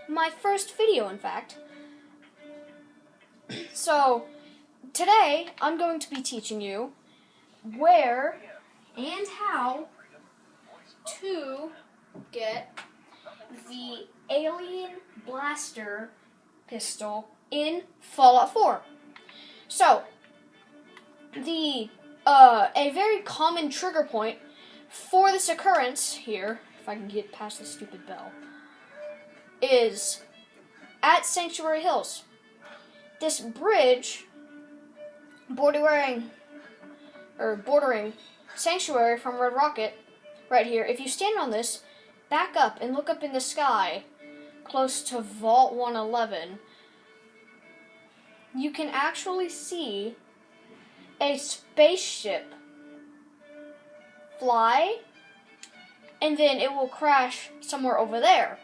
my first video, in fact. So, today I'm going to be teaching you where and how to get the alien blaster pistol in Fallout 4. So, a very common trigger point for this occurrence here, if I can get past this stupid bell, is at Sanctuary Hills. This bridge bordering Sanctuary from Red Rocket, right here. If you stand on this, back up and look up in the sky, close to Vault 111, you can actually see a spaceship fly, and then it will crash somewhere over there.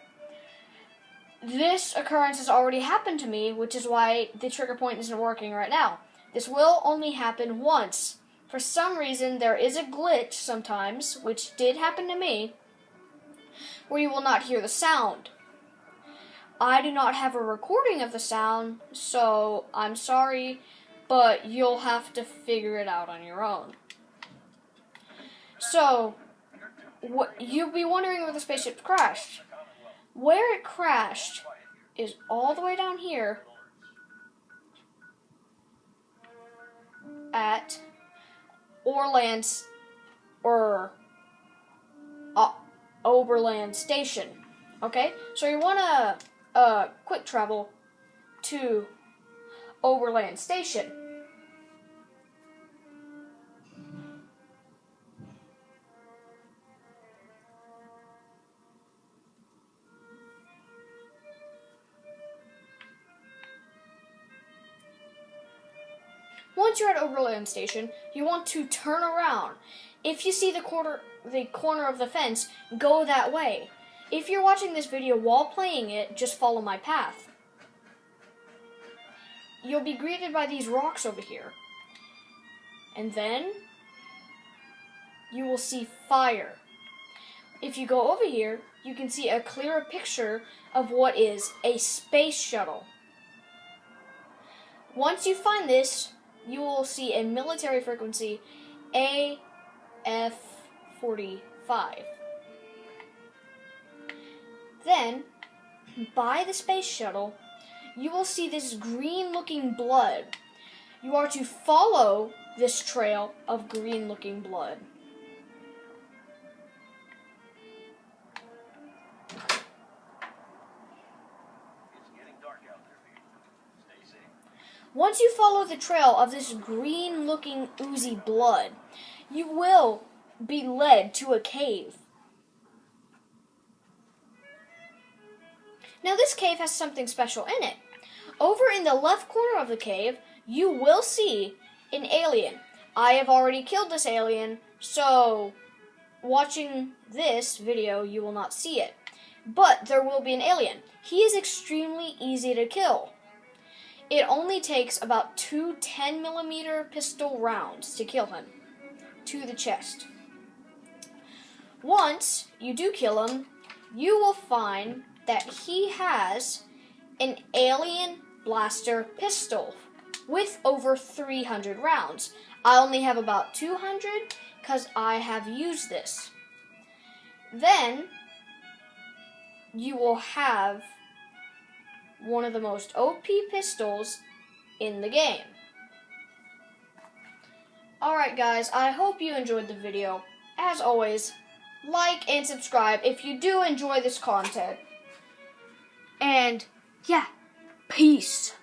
This occurrence has already happened to me, which is why the trigger point isn't working right now. This will only happen once. For some reason, there is a glitch sometimes, which did happen to me, where you will not hear the sound. I do not have a recording of the sound, so I'm sorry, but you'll have to figure it out on your own. So, you'll be wondering where the spaceship crashed. Where it crashed is all the way down here at Oberland Station. Okay? So you want to quick travel to Oberland Station. Once you're at Oberland Station, you want to turn around. If you see the corner of the fence, go that way. If you're watching this video while playing it, just follow my path. You'll be greeted by these rocks over here. And then you will see fire. If you go over here, you can see a clearer picture of what is a space shuttle. Once you find this, you will see a military frequency AF-45. Then, by the space shuttle, you will see this green-looking blood. You are to follow this trail of green-looking blood. Once you follow the trail of this green-looking oozy blood, you will be led to a cave. Now this cave has something special in it. Over in the left corner of the cave, you will see an alien. I have already killed this alien, so watching this video, you will not see it. But there will be an alien. He is extremely easy to kill. It only takes about 2 10mm pistol rounds to kill him, to the chest. Once you do kill him, you will find that he has an alien blaster pistol with over 300 rounds. I only have about 200 because I have used this. Then you will have one of the most OP pistols in the game. Alright guys, I hope you enjoyed the video. As always, like and subscribe if you do enjoy this content. And yeah, peace.